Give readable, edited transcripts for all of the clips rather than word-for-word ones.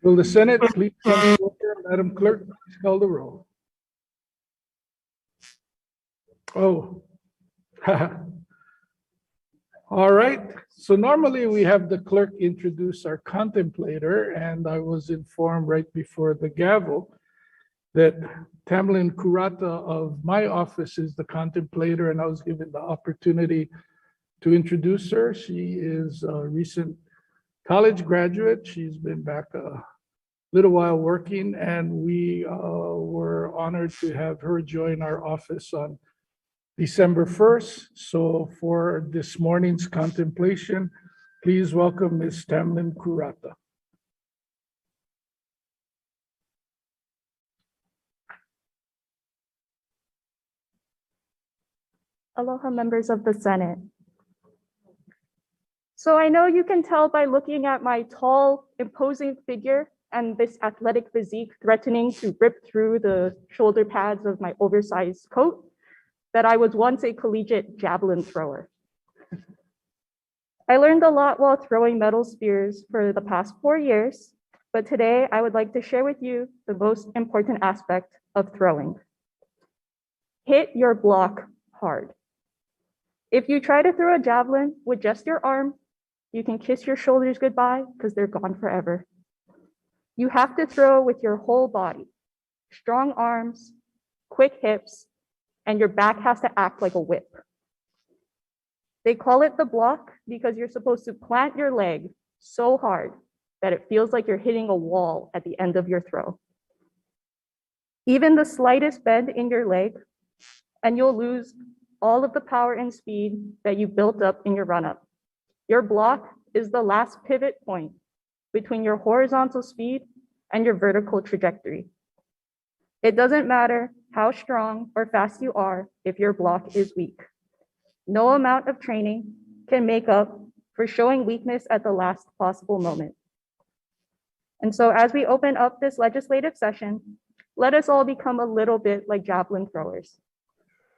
Will the Senate please come to order? Madam Clerk, please call the roll. Oh. All right. So normally we have the clerk introduce our contemplator, and I was informed right before the gavel that Tamlin Kurata of my office is the contemplator, and I was given the opportunity to introduce her. She is a recent college graduate. She's been back a little while working, and we were honored to have her join our office on December 1st. So for this morning's contemplation, please welcome Ms. Tamlin Kurata. Aloha, members of the Senate. So I know you can tell by looking at my tall, imposing figure and this athletic physique threatening to rip through the shoulder pads of my oversized coat that I was once a collegiate javelin thrower. I learned a lot while throwing metal spears for the past 4 years, but today I would like to share with you the most important aspect of throwing. Hit your block hard. If you try to throw a javelin with just your arm, you can kiss your shoulders goodbye because they're gone forever. You have to throw with your whole body, strong arms, quick hips, and your back has to act like a whip. They call it the block because you're supposed to plant your leg so hard that it feels like you're hitting a wall at the end of your throw. Even the slightest bend in your leg, and you'll lose all of the power and speed that you built up in your run-up. Your block is the last pivot point between your horizontal speed and your vertical trajectory. It doesn't matter how strong or fast you are if your block is weak. No amount of training can make up for showing weakness at the last possible moment. And so as we open up this legislative session, let us all become a little bit like javelin throwers.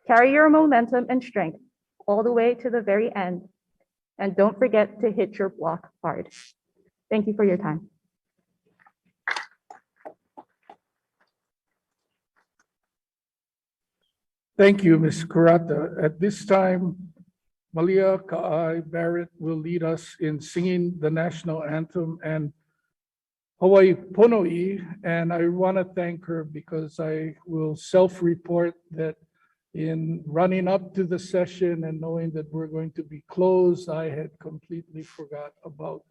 Carry your momentum and strength all the way to the very end, and don't forget to hit your block hard. Thank you for your time. Thank you, Ms. Kurata. At this time, Malia Ka'ai Barrett will lead us in singing the national anthem and Hawai'i Pono'i, and I want to thank her because I will self-report that in running up to the session and knowing that we're going to be closed, I had completely forgot about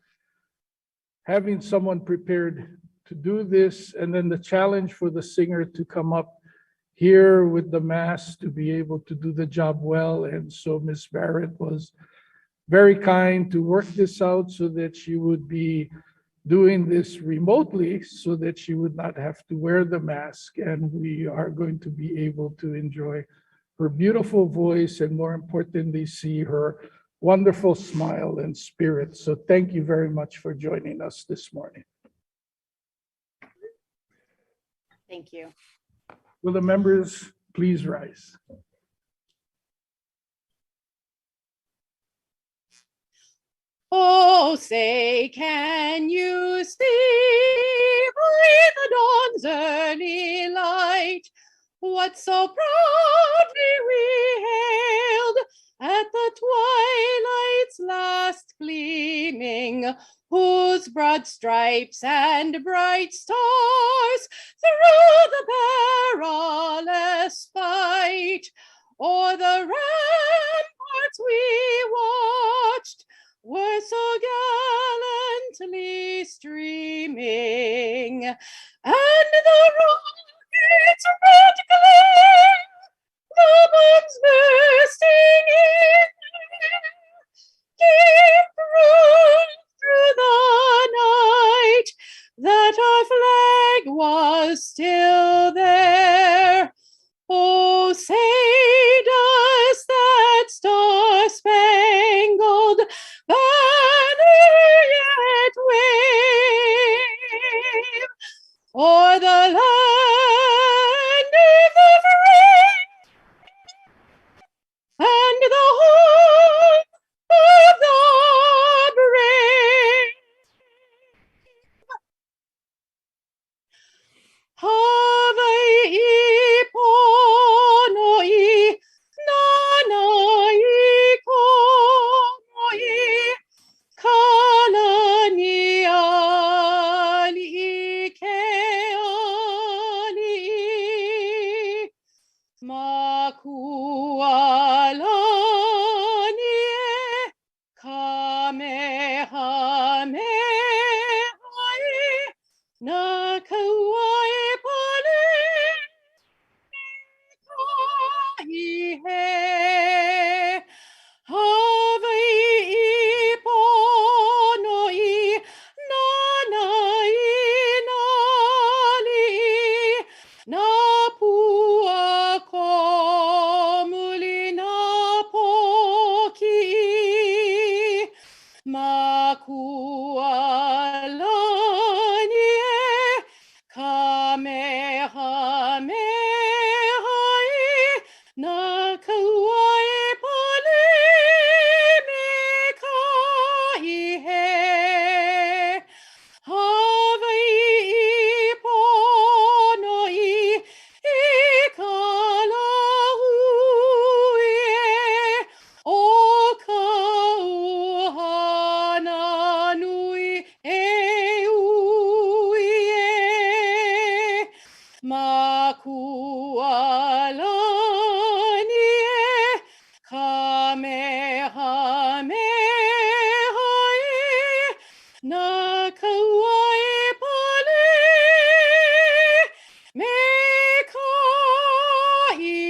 having someone prepared to do this, and then the challenge for the singer to come up here with the mass to be able to do the job well. And so Ms. Barrett was very kind to work this out so that she would be doing this remotely so that she would not have to wear the mask, and we are going to be able to enjoy her beautiful voice and, more importantly, see her wonderful smile and spirit. So thank you very much for joining us this morning. Thank you. Will the members please rise? Oh, say, can you see by the dawn's early light what so proudly we hailed at the twilight's last gleaming, whose broad stripes and bright stars through the perilous fight o'er the ramparts we watched were so gallantly streaming, and the rocket's red glare, the bombs bursting in air, gave proof through the night that our flag was still there. Oh, say does Makualani Kamehameha na kauai pale kahihe Hawai'i pono'i nanai nali na pua ko muli na poki Makualani Kamehameha na kauai pale me kahihe Hawai'i pono'i I kalahui o kauhana nui e uie Makualani Kamehameha na kauai pale me kahihe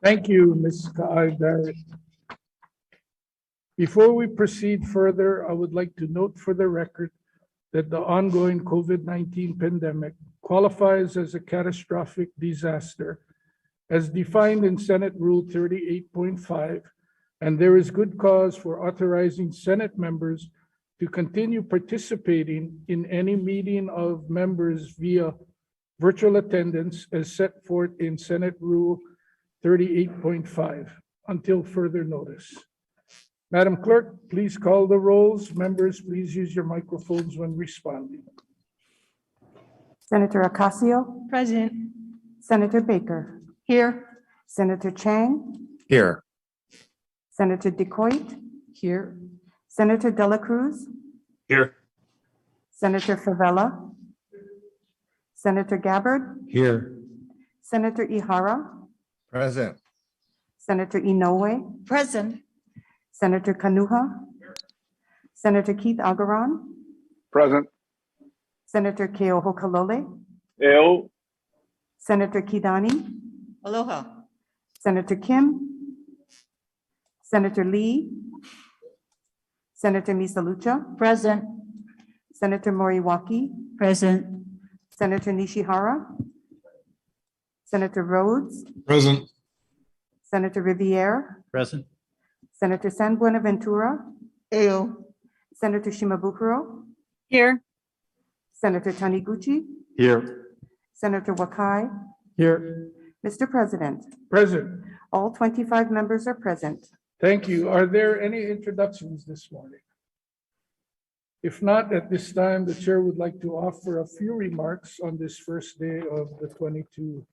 Thank you, Ms. Ka'ai Barrett. Before we proceed further, I would like to note for the record that the ongoing COVID-19 pandemic qualifies as a catastrophic disaster as defined in Senate Rule 38.5, and there is good cause for authorizing Senate members to continue participating in any meeting of members via virtual attendance as set forth in Senate Rule 38.5 until further notice. Madam Clerk, please call the rolls. Members, please use your microphones when responding. Senator Ocasio, Present. Senator Baker, Here. Senator Chang, Here. Senator DeCoit, Here. Senator Dela Cruz, Here. Senator Favela, Senator Gabbard, Here. Senator Ihara, Present. Senator Inoue, Present. Senator Kanuha, Senator Keith Agaran, Present. Senator Keoho Kalole, Eo. Senator Kidani, Aloha. Senator Kim, Senator Lee, Senator Misalucha, Present. Senator Moriwaki, Present. Senator Nishihara, Senator Rhodes, Present. Senator Riviere, Present. Senator San Buenaventura, Eo. Senator Shimabukuro, Here. Senator Taniguchi, Here. Senator Wakai. Here. Mr. President, Present. all 25 members are present. Thank you. Are there any introductions this morning? If not, at this time, the chair would like to offer a few remarks on this first day of the 22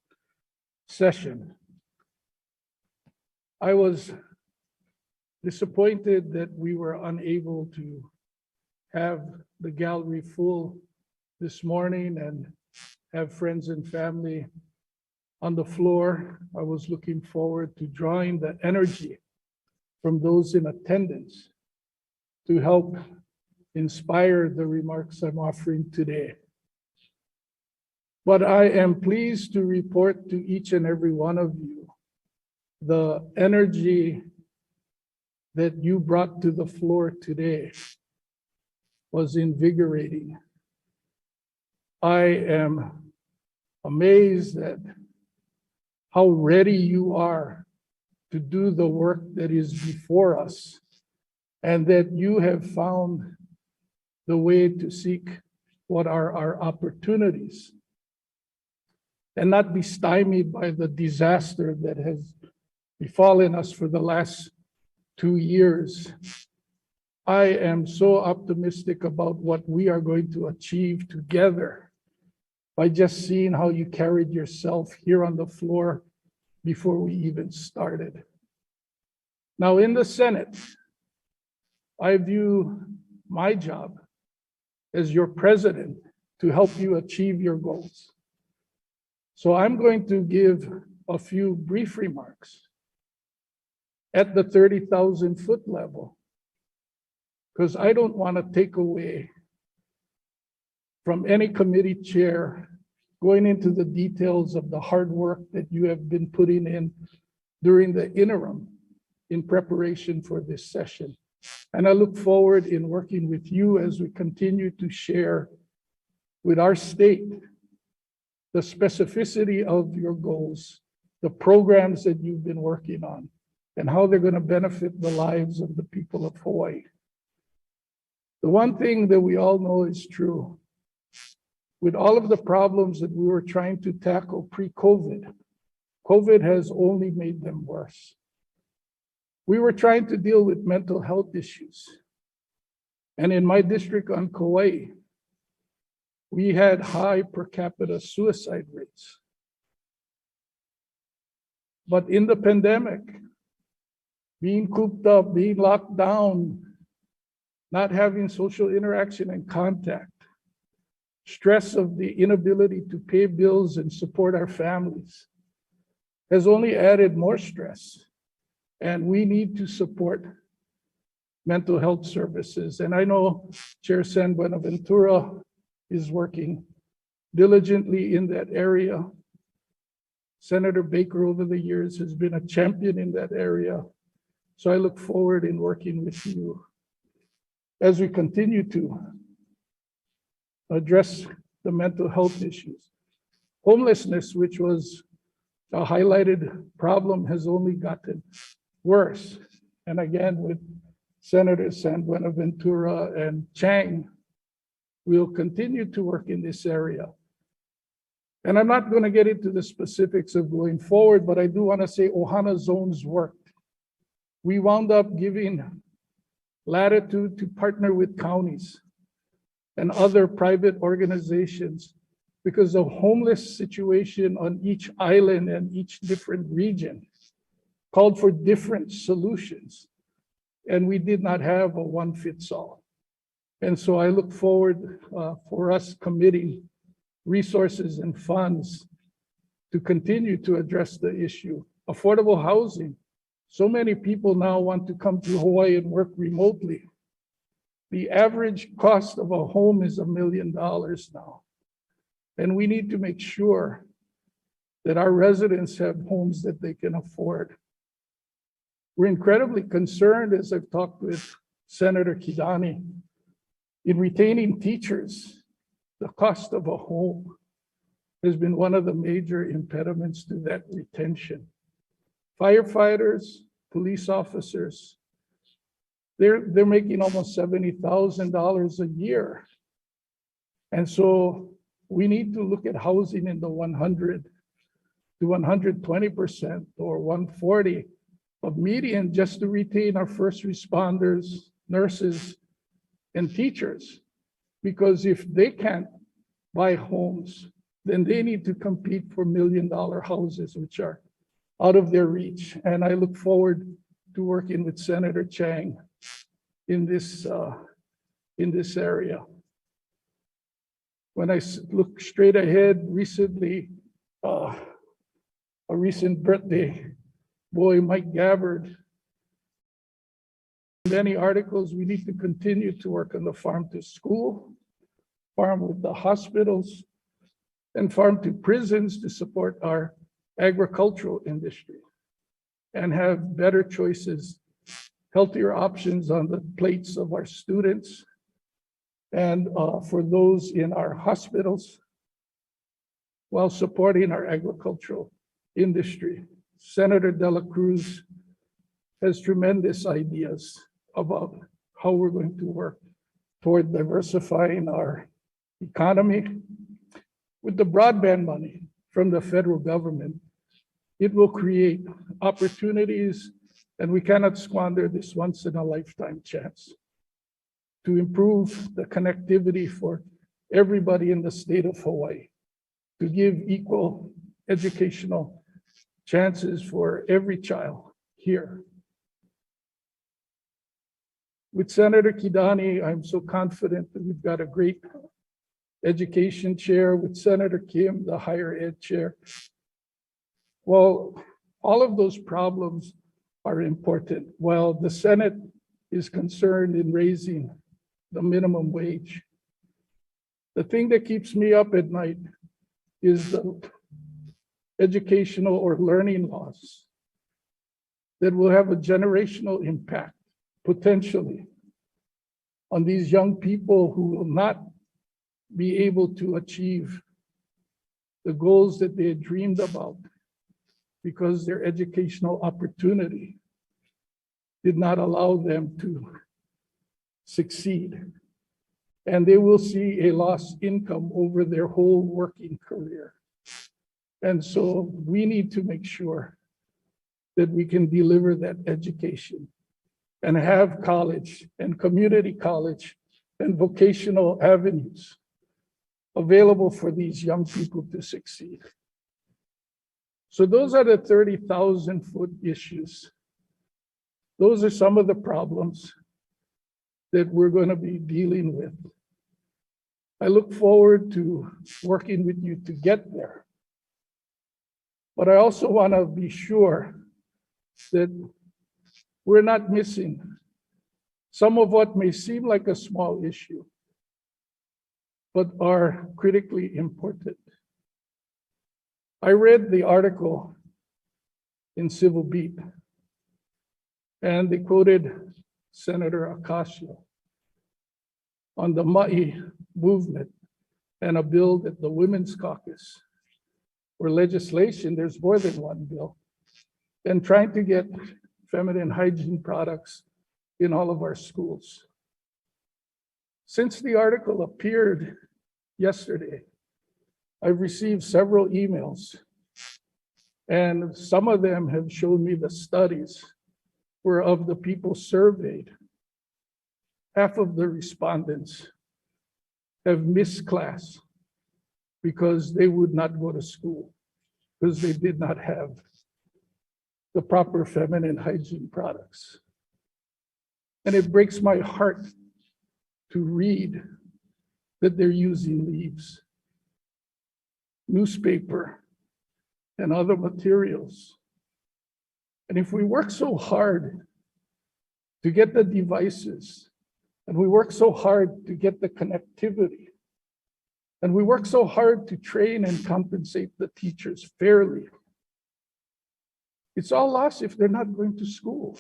session. I was disappointed that we were unable to have the gallery full this morning and have friends and family on the floor. I was looking forward to drawing the energy from those in attendance to help inspire the remarks I'm offering today. But I am pleased to report to each and every one of you the energy that you brought to the floor today was invigorating. I am amazed at how ready you are to do the work that is before us, and that you have found the way to seek what are our opportunities and not be stymied by the disaster that has befallen us for the last 2 years. I am so optimistic about what we are going to achieve together by just seeing how you carried yourself here on the floor before we even started. Now in the Senate, I view my job as your president to help you achieve your goals. So I'm going to give a few brief remarks at the 30,000-foot level, because I don't want to take away from any committee chair going into the details of the hard work that you have been putting in during the interim in preparation for this session. And I look forward in working with you as we continue to share with our state the specificity of your goals, the programs that you've been working on, and how they're going to benefit the lives of the people of Hawaii. The one thing that we all know is true, with all of the problems that we were trying to tackle pre-COVID, COVID has only made them worse. We were trying to deal with mental health issues. And in my district on Kauai, we had high per capita suicide rates. But in the pandemic, being cooped up, being locked down, not having social interaction and contact, stress of the inability to pay bills and support our families has only added more stress. And we need to support mental health services. And I know Chair San Buenaventura is working diligently in that area. Senator Baker over the years has been a champion in that area. So I look forward in working with you as we continue to address the mental health issues. Homelessness, which was a highlighted problem, has only gotten worse. And again, with Senator San Buenaventura and Chang, we'll continue to work in this area. And I'm not going to get into the specifics of going forward, but I do want to say Ohana zones worked. We wound up giving latitude to partner with counties and other private organizations because the homeless situation on each island and each different region called for different solutions. And we did not have a one-fits-all. And so I look forward for us committing resources and funds to continue to address the issue. Affordable housing. So many people now want to come to Hawaii and work remotely. The average cost of a home is $1 million now. And we need to make sure that our residents have homes that they can afford. We're incredibly concerned, as I've talked with Senator Kidani, in retaining teachers. The cost of a home has been one of the major impediments to that retention. Firefighters, police officers, they're making almost $70,000 a year. And so we need to look at housing in the 100 to 120% or 140 of median just to retain our first responders, nurses, and teachers. Because if they can't buy homes, then they need to compete for $1 million houses, which are out of their reach. And I look forward to working with Senator Chang in this area. When I look straight ahead, recently, a recent birthday boy, Mike Gabbard, many articles, we need to continue to work on the farm to school, farm with the hospitals, and farm to prisons to support our agricultural industry and have better choices, healthier options on the plates of our students and for those in our hospitals while supporting our agricultural industry. Senator De La Cruz has tremendous ideas about how we're going to work toward diversifying our economy. With the broadband money from the federal government, it will create opportunities, and we cannot squander this once-in-a-lifetime chance to improve the connectivity for everybody in the state of Hawaii, to give equal educational chances for every child here. With Senator Kidani, I'm so confident that we've got a great education chair. With Senator Kim, the higher ed chair. Well, all of those problems are important. While the Senate is concerned in raising the minimum wage, the thing that keeps me up at night is the educational or learning loss that will have a generational impact, potentially, on these young people who will not be able to achieve the goals that they had dreamed about because their educational opportunity did not allow them to succeed. And they will see a lost income over their whole working career. And so we need to make sure that we can deliver that education and have college and community college and vocational avenues available for these young people to succeed. So those are the 30,000-foot issues. Those are some of the problems that we're going to be dealing with. I look forward to working with you to get there. But I also want to be sure that we're not missing some of what may seem like a small issue, but are critically important. I read the article in Civil Beat, and they quoted Senator Ocasio on the Ma'i movement and a bill that the Women's Caucus, or legislation, there's more than one bill, and trying to get feminine hygiene products in all of our schools. Since the article appeared yesterday, I've received several emails, and some of them have shown me the studies where of the people surveyed, half of the respondents have missed class because they would not go to school because they did not have the proper feminine hygiene products. And it breaks my heart to read that they're using leaves, newspaper, and other materials. And if we work so hard to get the devices, and we work so hard to get the connectivity, and we work so hard to train and compensate the teachers fairly, it's all lost if they're not going to school.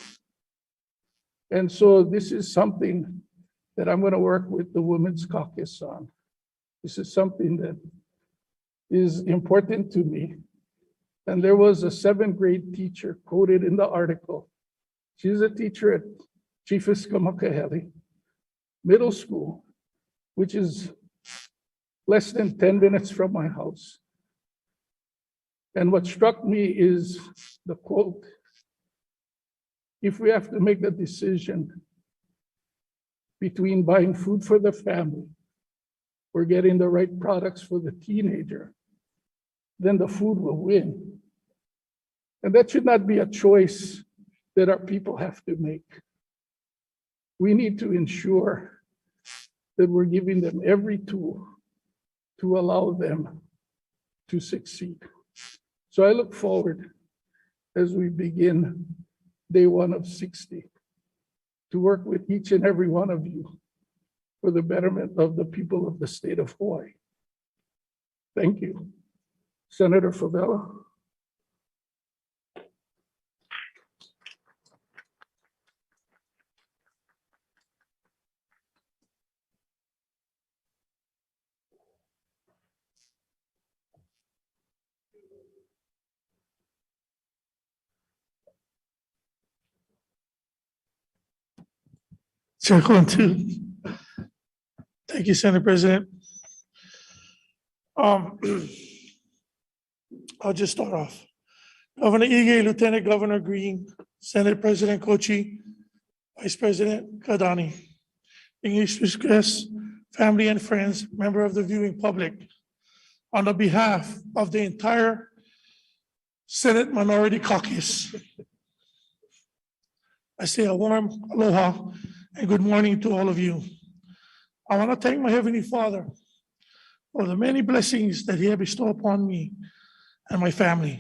And so this is something that I'm going to work with the Women's Caucus on. This is something that is important to me. And there was a 7th grade teacher quoted in the article. She's a teacher at Chiefisca Makaheli Middle School, which is less than 10 minutes from my house. And what struck me is the quote, if we have to make the decision between buying food for the family or getting the right products for the teenager, then the food will win. And that should not be a choice that our people have to make. We need to ensure that we're giving them every tool to allow them to succeed. So I look forward as we begin day 1 of 60 to work with each and every one of you for the betterment of the people of the state of Hawaii. Thank you. Senator Favela. Chair Contu. Thank you, Senate President. I'll just start off. Governor Ige, Lieutenant Governor Green, Senate President Kochi, Vice President Kadani, English guests, family and friends, member of the viewing public. On the behalf of the entire Senate Minority Caucus, I say a warm aloha and good morning to all of you. I want to thank my Heavenly Father for the many blessings that He has bestowed upon me and my family.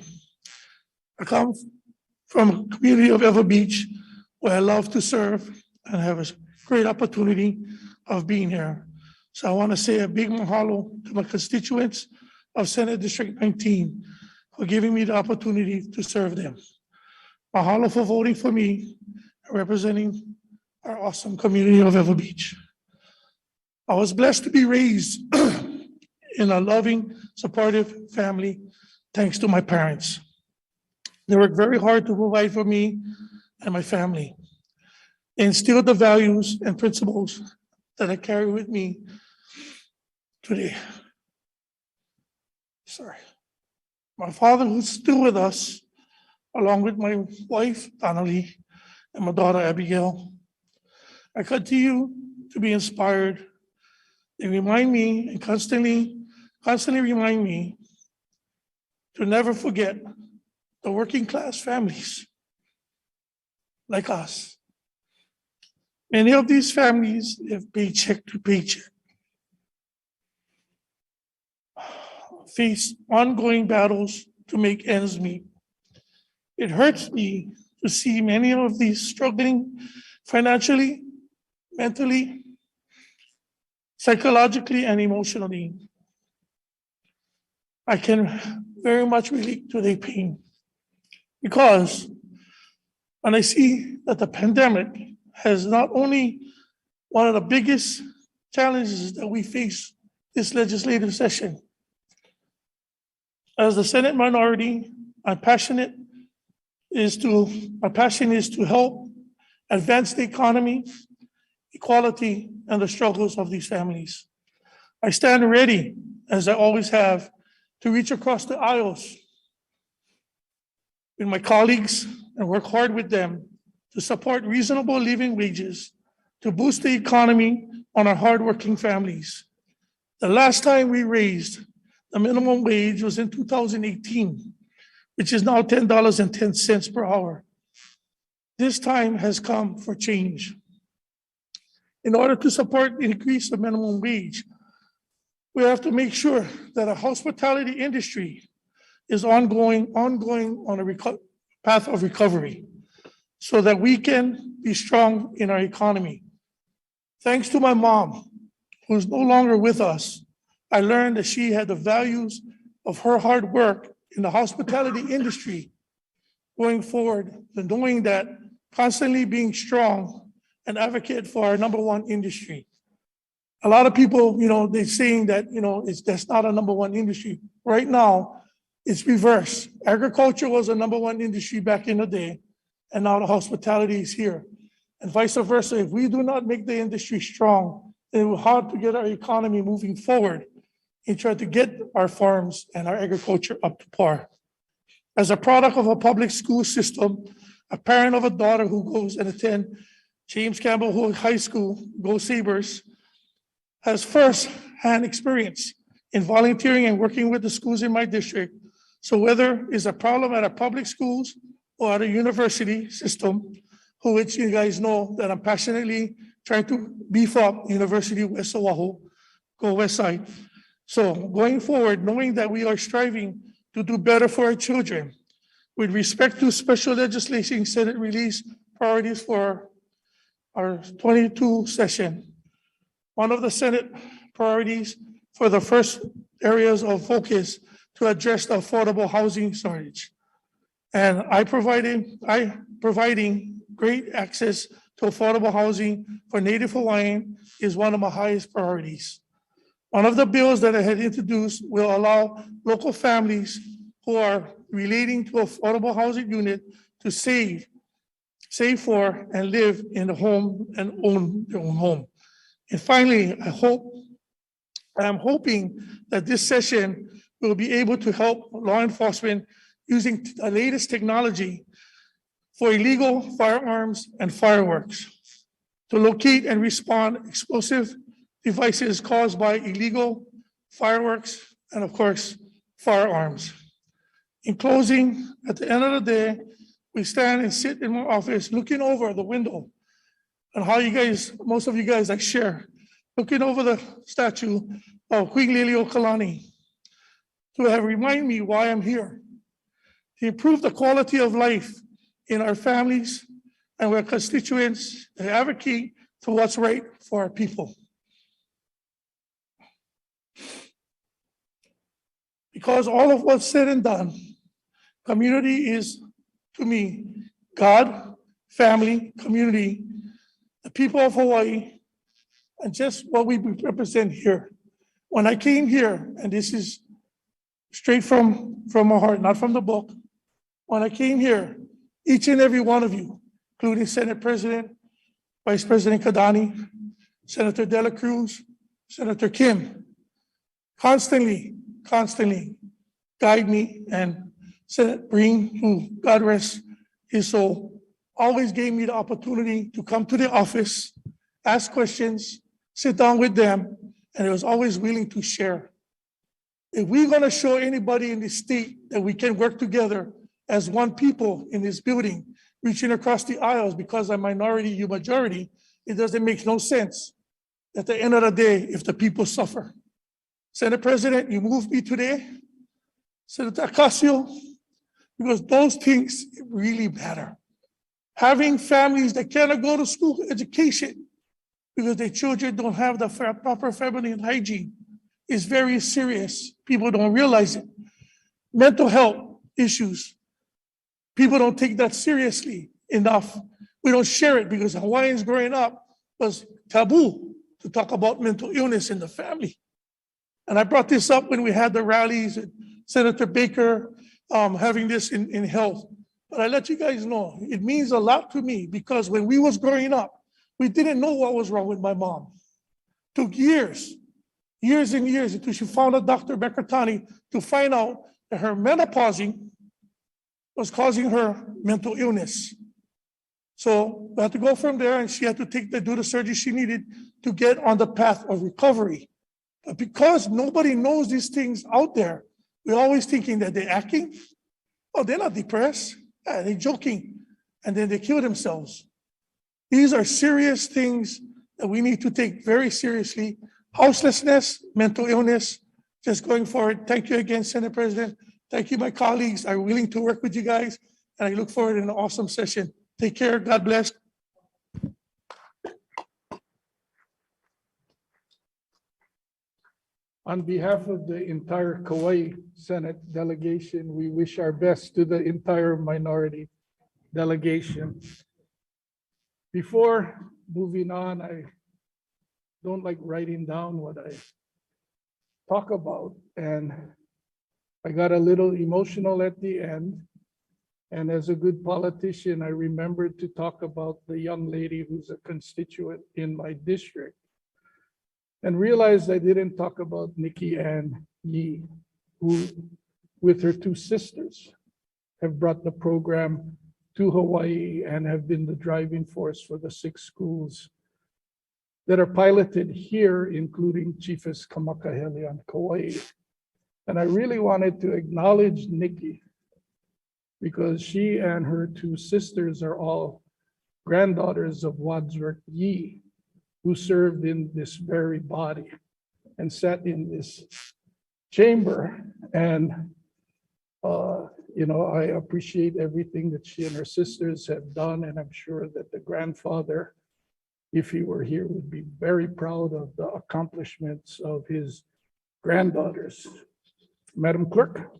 I come from a community of Ever Beach where I love to serve and have a great opportunity of being here. So I want to say a big mahalo to my constituents of Senate District 19 for giving me the opportunity to serve them. Mahalo for voting for me and representing our awesome community of Ever Beach. I was blessed to be raised in a loving, supportive family, thanks to my parents. They worked very hard to provide for me and my family. They instilled the values and principles that I carry with me today. Sorry. My father, who's still with us, along with my wife, Donnelly, and my daughter, Abigail. I continue to be inspired. They remind me and constantly remind me to never forget the working class families like us. Many of these families live paycheck to paycheck, face ongoing battles to make ends meet. It hurts me to see many of these struggling financially, mentally, psychologically, and emotionally. I can very much relate to their pain because when I see that the pandemic has not only one of the biggest challenges that we face this legislative session. As the Senate minority, my passion is to help advance the economy, equality, and the struggles of these families. I stand ready, as I always have, to reach across the aisles with my colleagues and work hard with them to support reasonable living wages, to boost the economy on our hardworking families. The last time we raised the minimum wage was in 2018, which is now $10.10 per hour. This time has come for change. In order to support the increase of minimum wage, we have to make sure that our hospitality industry is ongoing on a path of recovery so that we can be strong in our economy. Thanks to my mom, who's no longer with us, I learned that she had the values of her hard work in the hospitality industry going forward, and knowing that constantly being strong and advocate for our number one industry. A lot of people, they're saying that, that's not a number one industry. Right now, it's reverse. Agriculture was a number one industry back in the day, and now the hospitality is here. And vice versa, if we do not make the industry strong, then it will be hard to get our economy moving forward and try to get our farms and our agriculture up to par. As a product of a public school system, a parent of a daughter who goes and attend James Campbell High School, Go Sabres, has first-hand experience in volunteering and working with the schools in my district. So whether it's a problem at our public schools or at a university system, which you guys know that I'm passionately trying to beef up University of West Oahu, go West Side. So going forward, knowing that we are striving to do better for our children, with respect to special legislation, Senate release priorities for our 22 session. One of the Senate priorities for the first areas of focus to address the affordable housing shortage. And providing great access to affordable housing for Native Hawaiian is one of my highest priorities. One of the bills that I had introduced will allow local families who are relating to affordable housing unit to save for and live in a home and own their own home. And finally, I'm hoping that this session will be able to help law enforcement using the latest technology for illegal firearms and fireworks to locate and respond explosive devices caused by illegal fireworks and, of course, firearms. In closing, at the end of the day, we stand and sit in my office looking over the window and how you guys, most of you guys I share, looking over the statue of Queen Liliuokalani to have remind me why I'm here, to improve the quality of life in our families and our constituents, and advocate for what's right for our people. Because all of what's said and done, community is, to me, God, family, community, the people of Hawaii, and just what we represent here. When I came here, and this is straight from my heart, not from the book. When I came here, each and every one of you, including Senate President, Vice President Kadani, Senator De La Cruz, Senator Kim, constantly guide me, and Senator Breen, who God rest his soul, always gave me the opportunity to come to the office, ask questions, sit down with them, and he was always willing to share. If we're gonna show anybody in this state that we can work together as one people in this building, reaching across the aisles, because I'm minority, you majority, it doesn't make no sense. At the end of the day, if the people suffer. Senate President, you moved me today, Senator Ocasio, because those things really matter. Having families that cannot go to school education because their children don't have the proper family and hygiene is very serious. People don't realize it. Mental health issues, people don't take that seriously enough. We don't share it because Hawaiians growing up was taboo to talk about mental illness in the family. And I brought this up when we had the rallies, and Senator Baker having this in health. But I let you guys know, it means a lot to me because when we was growing up, we didn't know what was wrong with my mom. Took years and years until she found a Dr. Bekatani to find out that her menopausing was causing her mental illness. So we had to go from there, and she had to do the surgery she needed to get on the path of recovery. But because nobody knows these things out there, we're always thinking that they're acting. Oh, they're not depressed. Yeah, they're joking. And then they kill themselves. These are serious things that we need to take very seriously. Houselessness, mental illness, just going forward. Thank you again, Senate President. Thank you, my colleagues. I'm willing to work with you guys, and I look forward to an awesome session. Take care. God bless. On behalf of the entire Kauai Senate delegation, we wish our best to the entire minority delegation. Before moving on, I don't like writing down what I talk about, and I got a little emotional at the end. And as a good politician, I remembered to talk about the young lady who's a constituent in my district, and realized I didn't talk about Nikki Ann Yee, who, with her two sisters, have brought the program to Hawaii and have been the driving force for the 6 schools that are piloted here, including Chiefess Kamakahele on Kauai. And I really wanted to acknowledge Nikki because she and her 2 sisters are all granddaughters of Wadsworth Yee, who served in this very body and sat in this chamber. And, I appreciate everything that she and her sisters have done. And I'm sure that the grandfather, if he were here, would be very proud of the accomplishments of his granddaughters. Madam Clerk.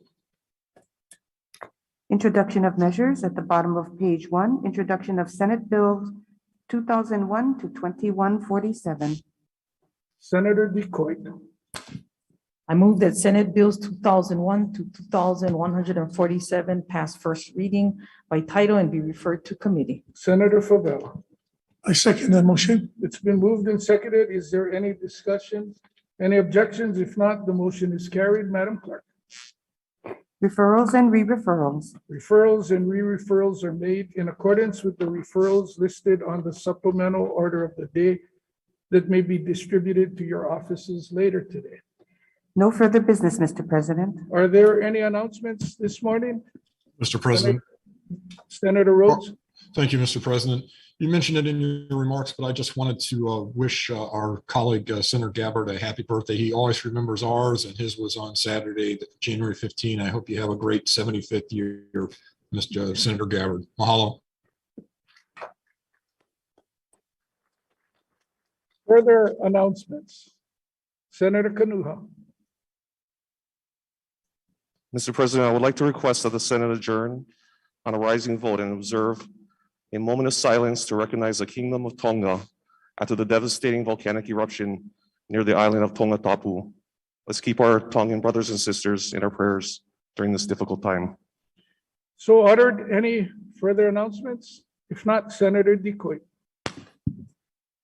Introduction of measures at the bottom of page 1, introduction of Senate Bill 2001 to 2147. Senator DeCoite. I move that Senate Bills 2001 to 2147 pass first reading by title and be referred to committee. Senator Favela. I second that motion. It's been moved and seconded. Is there any discussion? Any objections? If not, the motion is carried. Madam Clerk. Referrals and re-referrals. Referrals and re-referrals are made in accordance with the referrals listed on the supplemental order of the day that may be distributed to your offices later today. No further business, Mr. President. Are there any announcements this morning? Mr. President. Senator Rhodes? Thank you, Mr. President. You mentioned it in your remarks, but I just wanted to wish our colleague, Senator Gabbard, a happy birthday. He always remembers ours, and his was on Saturday, January 15. I hope you have a great 75th year, Mr. Senator Gabbard. Mahalo. Further announcements. Senator Kanuha. Mr. President, I would like to request that the Senate adjourn on a rising vote and observe a moment of silence to recognize the Kingdom of Tonga after the devastating volcanic eruption near the island of Tonga Tapu. Let's keep our Tongan brothers and sisters in our prayers during this difficult time. So ordered. Any further announcements? If not, Senator Decoy.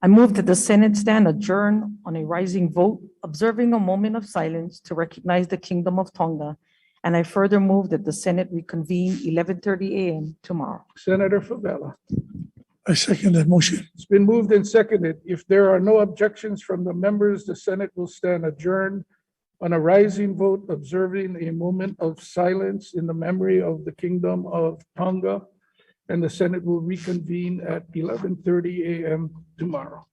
I move that the Senate stand adjourned on a rising vote, observing a moment of silence to recognize the Kingdom of Tonga. And I further move that the Senate reconvene 11:30 a.m. tomorrow. Senator Favela. I second that motion. It's been moved and seconded. If there are no objections from the members, the Senate will stand adjourned on a rising vote, observing a moment of silence in the memory of the Kingdom of Tonga. And the Senate will reconvene at 11:30 a.m. tomorrow.